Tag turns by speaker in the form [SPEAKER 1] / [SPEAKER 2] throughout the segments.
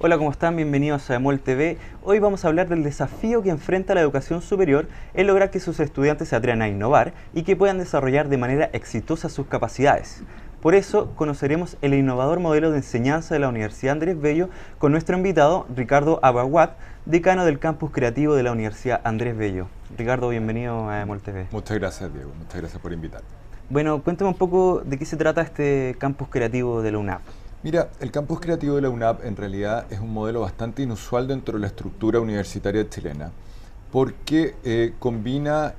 [SPEAKER 1] Hola, ¿cómo están? Bienvenidos a EMUEL TV. Hoy vamos a hablar del desafío que enfrenta la educación superior en lograr que sus estudiantes se atrevan a innovar y que puedan desarrollar de manera exitosa sus capacidades. Por eso conoceremos el innovador modelo de enseñanza de la Universidad Andrés Bello con nuestro invitado Ricardo Abaguat, decano del Campus Creativo de la Universidad Andrés Bello. Ricardo, bienvenido a EMUEL TV.
[SPEAKER 2] Muchas gracias, Diego. Muchas gracias por invitarme.
[SPEAKER 1] Bueno, cuéntame un poco de qué se trata este Campus Creativo de la UNAP.
[SPEAKER 2] Mira, el campus creativo de la UNAP en realidad es un modelo bastante inusual dentro de la estructura universitaria chilena, porque combina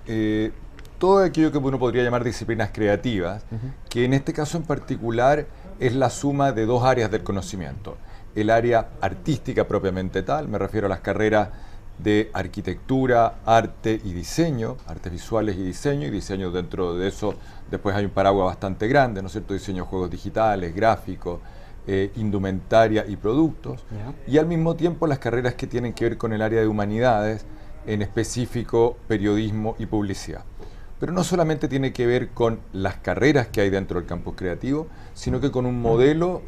[SPEAKER 2] todo aquello que uno podría llamar disciplinas creativas, que en este caso en particular es la suma de dos áreas del conocimiento. El área artística propiamente tal, me refiero a las carreras de arquitectura, arte y diseño, artes visuales y diseño dentro de eso después hay un paraguas bastante grande, ¿no es cierto? Diseño de juegos digitales, gráficos, indumentaria y productos, y al mismo tiempo las carreras que tienen que ver con el área de humanidades, en específico periodismo y publicidad. Pero no solamente tiene que ver con las carreras que hay dentro del campus creativo, sino que con un modelo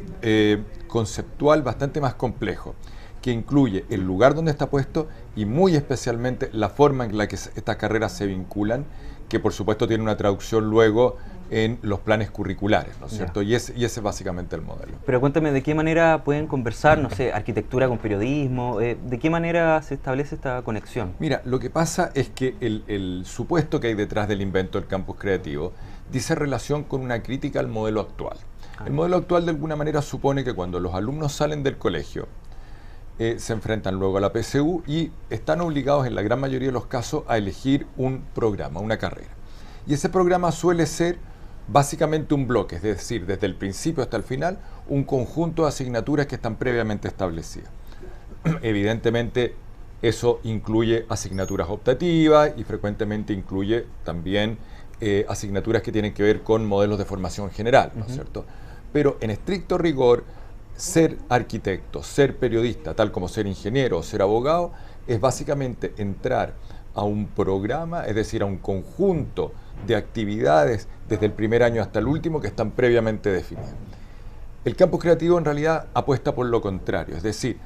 [SPEAKER 2] conceptual bastante más complejo, que incluye el lugar donde está puesto y muy especialmente la forma en la que estas carreras se vinculan, que por supuesto tiene una traducción luego en los planes curriculares, ¿no es cierto? Y ese es básicamente el modelo.
[SPEAKER 1] Pero cuéntame, ¿de qué manera pueden conversar, no sé, arquitectura con periodismo? ¿De qué manera se establece esta conexión?
[SPEAKER 2] Mira, lo que pasa es que el supuesto que hay detrás del invento del campus creativo dice relación con una crítica al modelo actual. El modelo actual de alguna manera supone que cuando los alumnos salen del colegio, se enfrentan luego a la PSU y están obligados en la gran mayoría de los casos a elegir un programa, una carrera. Y ese programa suele ser básicamente un bloque, es decir, desde el principio hasta el final, un conjunto de asignaturas que están previamente establecidas. Evidentemente, eso incluye asignaturas optativas y frecuentemente incluye también asignaturas que tienen que ver con modelos de formación general, ¿no es cierto? Pero en estricto rigor, ser arquitecto, ser periodista, tal como ser ingeniero o ser abogado, es básicamente entrar a un programa, es decir, a un conjunto de actividades desde el primer año hasta el último que están previamente definidas. El campus creativo en realidad apuesta por lo contrario, es decir,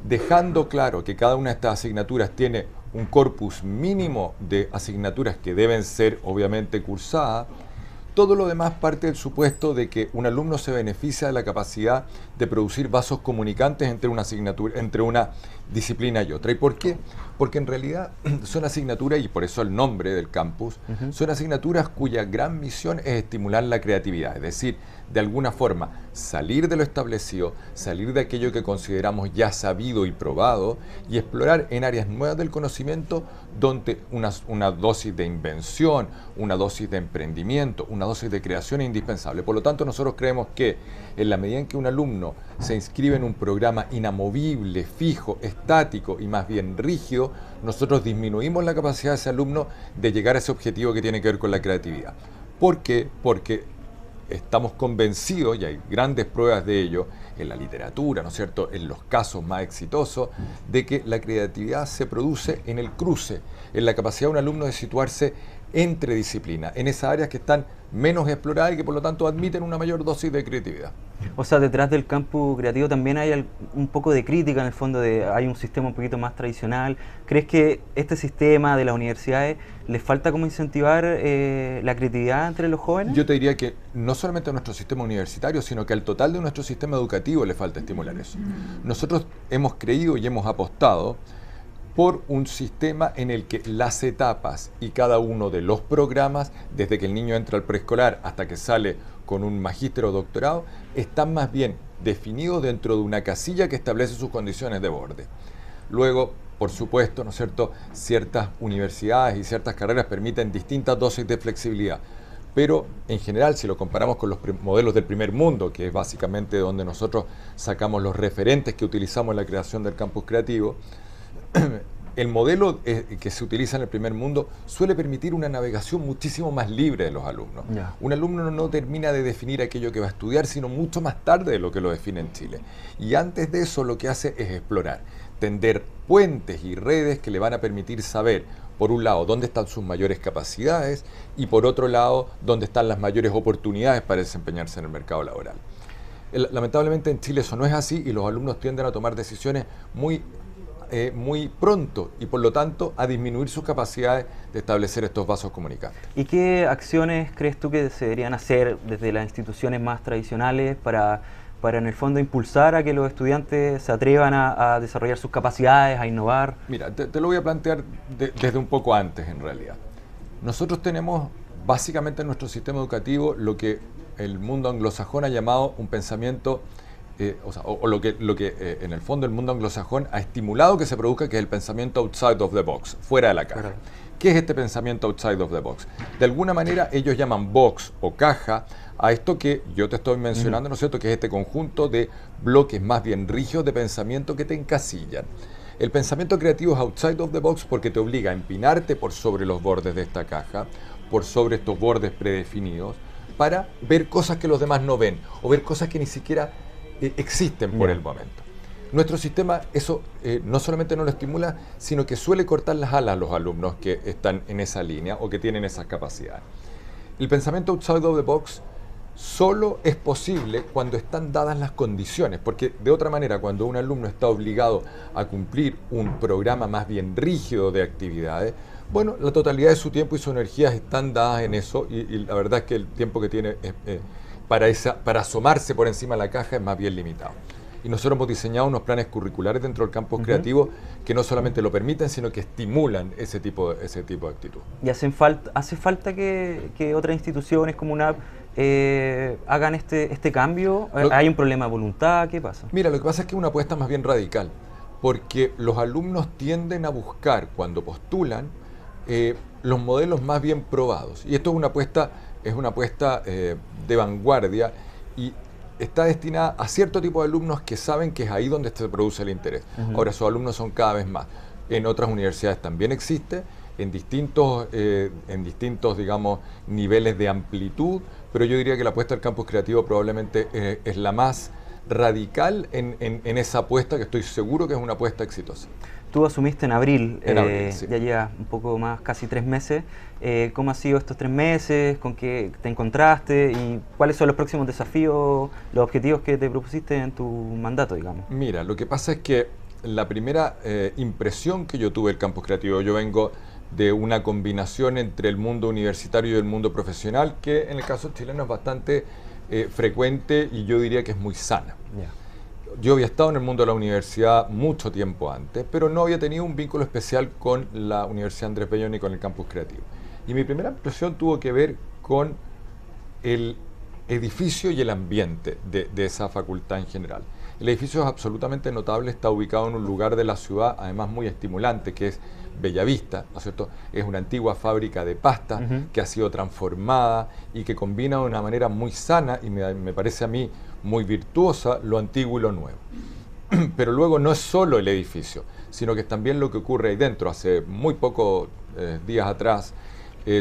[SPEAKER 2] dejando claro que cada una de estas asignaturas tiene un corpus mínimo de asignaturas que deben ser obviamente cursadas. Todo lo demás parte del supuesto de que un alumno se beneficia de la capacidad de producir vasos comunicantes entre una asignatura, entre una disciplina y otra. ¿Y por qué? Porque en realidad son asignaturas, y por eso el nombre del campus, son asignaturas cuya gran misión es estimular la creatividad, es decir, de alguna forma salir de lo establecido, salir de aquello que consideramos ya sabido y probado y explorar en áreas nuevas del conocimiento donde una dosis de invención, una dosis de emprendimiento, una dosis de creación es indispensable. Por lo tanto, nosotros creemos que en la medida en que un alumno se inscribe en un programa inamovible, fijo, estático y más bien rígido, nosotros disminuimos la capacidad de ese alumno de llegar a ese objetivo que tiene que ver con la creatividad. ¿Por qué? Porque estamos convencidos, y hay grandes pruebas de ello en la literatura, ¿no es cierto?, en los casos más exitosos, de que la creatividad se produce en el cruce, en la capacidad de un alumno de situarse entre disciplinas, en esas áreas que están menos exploradas y que por lo tanto admiten una mayor dosis de creatividad.
[SPEAKER 1] O sea, detrás del campus creativo también hay un poco de crítica en el fondo, hay un sistema un poquito más tradicional. ¿Crees que este sistema de las universidades les falta como incentivar la creatividad entre los jóvenes?
[SPEAKER 2] Yo te diría que no solamente a nuestro sistema universitario, sino que al total de nuestro sistema educativo le falta estimular eso. Nosotros hemos creído y hemos apostado por un sistema en el que las etapas y cada uno de los programas, desde que el niño entra al preescolar hasta que sale con un magíster o doctorado, están más bien definidos dentro de una casilla que establece sus condiciones de borde. Luego, por supuesto, ¿no es cierto?, ciertas universidades y ciertas carreras permiten distintas dosis de flexibilidad. Pero en general, si lo comparamos con los modelos del primer mundo, que es básicamente donde nosotros sacamos los referentes que utilizamos en la creación del campus creativo, el modelo que se utiliza en el primer mundo suele permitir una navegación muchísimo más libre de los alumnos. Un alumno no termina de definir aquello que va a estudiar, sino mucho más tarde de lo que lo define en Chile. Y antes de eso lo que hace es explorar, tender puentes y redes que le van a permitir saber, por un lado, dónde están sus mayores capacidades y por otro lado, dónde están las mayores oportunidades para desempeñarse en el mercado laboral. Lamentablemente en Chile eso no es así y los alumnos tienden a tomar decisiones muy pronto y por lo tanto a disminuir sus capacidades de establecer estos vasos comunicantes.
[SPEAKER 1] ¿Y qué acciones crees tú que se deberían hacer desde las instituciones más tradicionales para en el fondo impulsar a que los estudiantes se atrevan a desarrollar sus capacidades, a innovar?
[SPEAKER 2] Mira, te lo voy a plantear desde un poco antes en realidad. Nosotros tenemos básicamente en nuestro sistema educativo lo que el mundo anglosajón ha llamado un pensamiento, lo que en el fondo el mundo anglosajón ha estimulado que se produzca, que es el pensamiento outside of the box, fuera de la caja.
[SPEAKER 1] Claro.
[SPEAKER 2] ¿Qué es este pensamiento outside of the box? De alguna manera ellos llaman box o caja a esto que yo te estoy mencionando, ¿no es cierto?, que es este conjunto de bloques más bien rígidos de pensamiento que te encasillan. El pensamiento creativo es outside of the box porque te obliga a empinarte por sobre los bordes de esta caja, por sobre estos bordes predefinidos, para ver cosas que los demás no ven, o ver cosas que ni siquiera existen por el momento. Nuestro sistema eso no solamente no lo estimula, sino que suele cortar las alas a los alumnos que están en esa línea o que tienen esas capacidades. El pensamiento outside of the box solo es posible cuando están dadas las condiciones, porque de otra manera, cuando un alumno está obligado a cumplir un programa más bien rígido de actividades, bueno, la totalidad de su tiempo y sus energías están dadas en eso y la verdad es que el tiempo que tiene para asomarse por encima de la caja es más bien limitado. Y nosotros hemos diseñado unos planes curriculares dentro del campus creativo que no solamente lo permiten, sino que estimulan ese tipo de actitud.
[SPEAKER 1] ¿Y hace falta que otras instituciones como UNAP hagan este cambio? ¿Hay un problema de voluntad? ¿Qué pasa?
[SPEAKER 2] Mira, lo que pasa es que es una apuesta más bien radical, porque los alumnos tienden a buscar, cuando postulan, los modelos más bien probados. Y esto es una apuesta de vanguardia y está destinada a cierto tipo de alumnos que saben que es ahí donde se produce el interés. Ahora, esos alumnos son cada vez más. En otras universidades también existe, en distintos, digamos, niveles de amplitud, pero yo diría que la apuesta del campus creativo probablemente es la más radical en esa apuesta, que estoy seguro que es una apuesta exitosa.
[SPEAKER 1] Tú asumiste en abril,
[SPEAKER 2] Sí.
[SPEAKER 1] Ya lleva un poco más, casi 3 meses. ¿Cómo han sido estos 3 meses? ¿Con qué te encontraste? ¿Y cuáles son los próximos desafíos, los objetivos que te propusiste en tu mandato, digamos?
[SPEAKER 2] Mira, lo que pasa es que la primera impresión que yo tuve del campus creativo, yo vengo de una combinación entre el mundo universitario y el mundo profesional, que en el caso chileno es bastante frecuente y yo diría que es muy sana.
[SPEAKER 1] Yeah.
[SPEAKER 2] Yo había estado en el mundo de la universidad mucho tiempo antes, pero no había tenido un vínculo especial con la Universidad Andrés Bello ni con el campus creativo. Y mi primera impresión tuvo que ver con el edificio y el ambiente de esa facultad en general. El edificio es absolutamente notable, está ubicado en un lugar de la ciudad, además muy estimulante, que es Bellavista, ¿no es cierto? Es una antigua fábrica de pasta que ha sido transformada y que combina de una manera muy sana y me parece a mí muy virtuosa lo antiguo y lo nuevo. Pero luego no es solo el edificio, sino que es también lo que ocurre ahí dentro. Hace muy pocos días atrás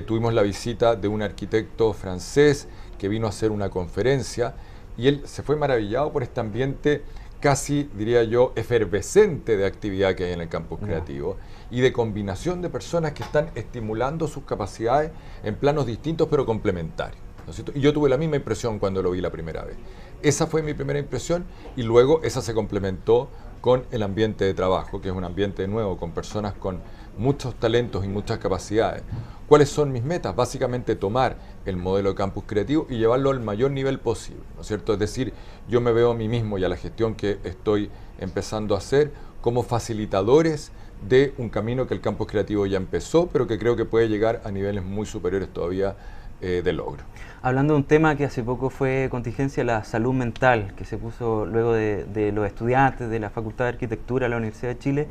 [SPEAKER 2] tuvimos la visita de un arquitecto francés que vino a hacer una conferencia y él se fue maravillado por este ambiente casi, diría yo, efervescente de actividad que hay en el campus creativo y de combinación de personas que están estimulando sus capacidades en planos distintos pero complementarios, ¿no es cierto? Y yo tuve la misma impresión cuando lo vi la primera vez. Esa fue mi primera impresión y luego esa se complementó con el ambiente de trabajo, que es un ambiente nuevo, con personas con muchos talentos y muchas capacidades. ¿Cuáles son mis metas? Básicamente tomar el modelo de campus creativo y llevarlo al mayor nivel posible, ¿no es cierto? Es decir, yo me veo a mí mismo y a la gestión que estoy empezando a hacer como facilitadores de un camino que el campus creativo ya empezó, pero que creo que puede llegar a niveles muy superiores todavía de logro.
[SPEAKER 1] Hablando de un tema que hace poco fue contingencia, la salud mental, que se puso luego de los estudiantes de la Facultad de Arquitectura de la Universidad de Chile,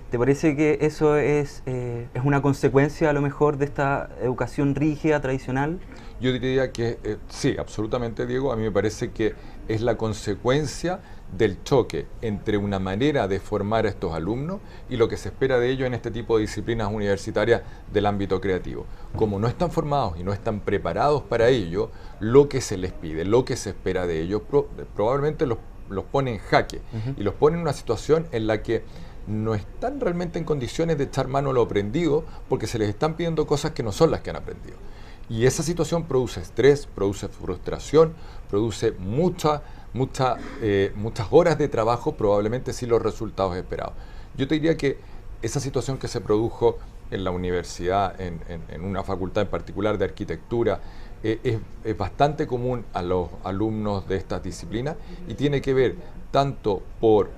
[SPEAKER 1] ¿te parece que eso es una consecuencia a lo mejor de esta educación rígida, tradicional?
[SPEAKER 2] Yo diría que sí, absolutamente, Diego. A mí me parece que es la consecuencia del choque entre una manera de formar a estos alumnos y lo que se espera de ellos en este tipo de disciplinas universitarias del ámbito creativo. Como no están formados y no están preparados para ello, lo que se les pide, lo que se espera de ellos, probablemente los pone en jaque y los pone en una situación en la que no están realmente en condiciones de echar mano a lo aprendido porque se les están pidiendo cosas que no son las que han aprendido. Y esa situación produce estrés, produce frustración, produce muchas horas de trabajo, probablemente sin los resultados esperados. Yo te diría que esa situación que se produjo en la universidad, en una facultad en particular de arquitectura, es bastante común a los alumnos de estas disciplinas y tiene que ver tanto por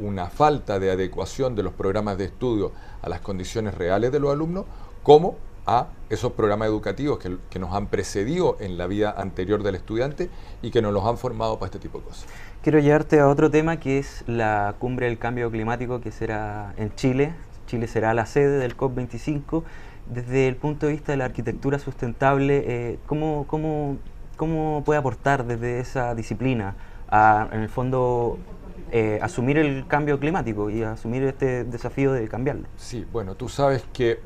[SPEAKER 2] una falta de adecuación de los programas de estudio a las condiciones reales de los alumnos, como a esos programas educativos que nos han precedido en la vida anterior del estudiante y que nos los han formado para este tipo de cosas.
[SPEAKER 1] Quiero llevarte a otro tema, que es la cumbre del cambio climático, que será en Chile. Chile será la sede del COP25. Desde el punto de vista de la arquitectura sustentable, ¿cómo puede aportar desde esa disciplina a, en el fondo, asumir el cambio climático y asumir este desafío de cambiarlo?
[SPEAKER 2] Sí, bueno, tú sabes que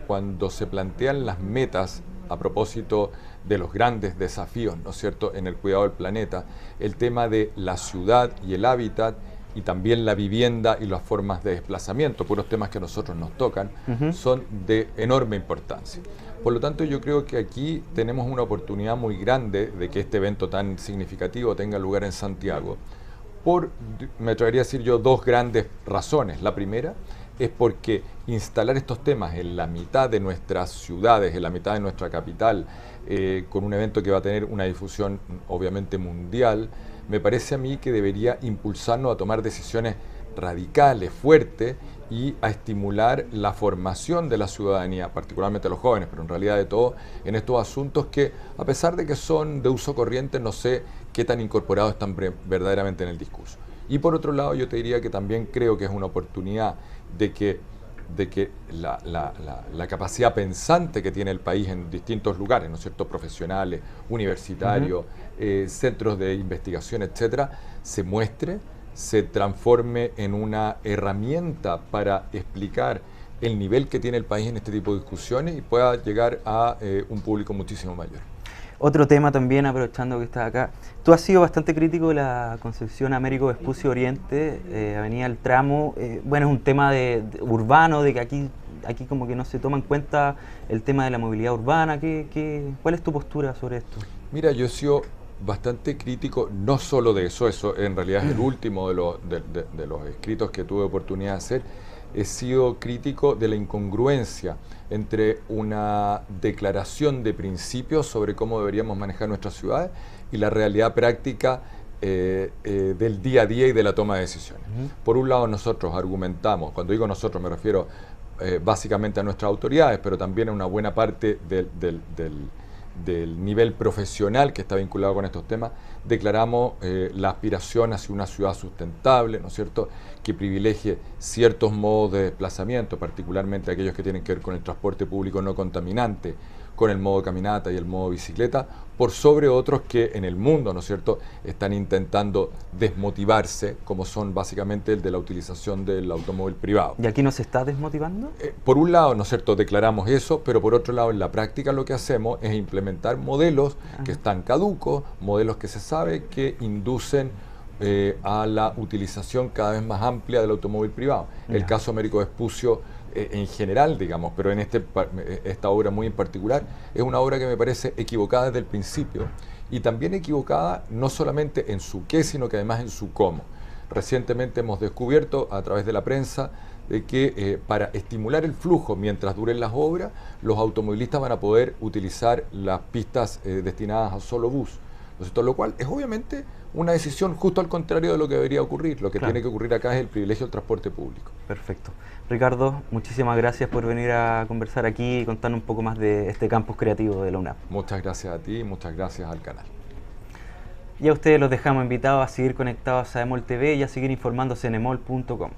[SPEAKER 2] cuando se plantean las metas a propósito de los grandes desafíos, ¿no es cierto?, en el cuidado del planeta, el tema de la ciudad y el hábitat y también la vivienda y las formas de desplazamiento, puros temas que a nosotros nos tocan, son de enorme importancia. Por lo tanto, yo creo que aquí tenemos una oportunidad muy grande de que este evento tan significativo tenga lugar en Santiago, por, me atrevería a decir yo, dos grandes razones. La primera es porque instalar estos temas en la mitad de nuestras ciudades, en la mitad de nuestra capital, con un evento que va a tener una difusión obviamente mundial, me parece a mí que debería impulsarnos a tomar decisiones radicales, fuertes, y a estimular la formación de la ciudadanía, particularmente de los jóvenes, pero en realidad de todo, en estos asuntos que, a pesar de que son de uso corriente, no sé qué tan incorporados están verdaderamente en el discurso. Y por otro lado, yo te diría que también creo que es una oportunidad de que la capacidad pensante que tiene el país en distintos lugares, ¿no es cierto?, profesionales, universitarios, centros de investigación, etcétera, se muestre, se transforme en una herramienta para explicar el nivel que tiene el país en este tipo de discusiones y pueda llegar a un público muchísimo mayor.
[SPEAKER 1] Otro tema también, aprovechando que estás acá, tú has sido bastante crítico de la Concepción Américo Vespucio Oriente, Avenida El Tramo. Bueno, es un tema urbano, de que aquí como que no se toma en cuenta el tema de la movilidad urbana. ¿Cuál es tu postura sobre esto?
[SPEAKER 2] Mira, yo he sido bastante crítico, no solo de eso en realidad es el último de los escritos que tuve oportunidad de hacer. He sido crítico de la incongruencia entre una declaración de principios sobre cómo deberíamos manejar nuestras ciudades y la realidad práctica del día a día y de la toma de decisiones. Por un lado, nosotros argumentamos, cuando digo nosotros me refiero básicamente a nuestras autoridades, pero también a una buena parte del nivel profesional que está vinculado con estos temas, declaramos la aspiración hacia una ciudad sustentable, ¿no es cierto?, que privilegie ciertos modos de desplazamiento, particularmente aquellos que tienen que ver con el transporte público no contaminante, con el modo caminata y el modo bicicleta, por sobre otros que en el mundo, ¿no es cierto?, están intentando desmotivarse, como son básicamente el de la utilización del automóvil privado.
[SPEAKER 1] ¿Y aquí nos está desmotivando?
[SPEAKER 2] Por un lado, ¿no es cierto?, declaramos eso, pero por otro lado, en la práctica lo que hacemos es implementar modelos que están caducos, modelos que se sabe que inducen a la utilización cada vez más amplia del automóvil privado. El caso Américo Vespucio en general, digamos, pero en esta obra muy en particular, es una obra que me parece equivocada desde el principio y también equivocada no solamente en su qué, sino que además en su cómo. Recientemente hemos descubierto a través de la prensa de que para estimular el flujo mientras duren las obras, los automovilistas van a poder utilizar las pistas destinadas a solo bus. Entonces, lo cual es obviamente una decisión justo al contrario de lo que debería ocurrir. Lo que tiene que ocurrir acá es el privilegio del transporte público.
[SPEAKER 1] Perfecto. Ricardo, muchísimas gracias por venir a conversar aquí y contarnos un poco más de este campus creativo de la UNAP.
[SPEAKER 2] Muchas gracias a ti y muchas gracias al canal.
[SPEAKER 1] Y a ustedes los dejamos invitados a seguir conectados a EMOL TV y a seguir informándose en emol.com.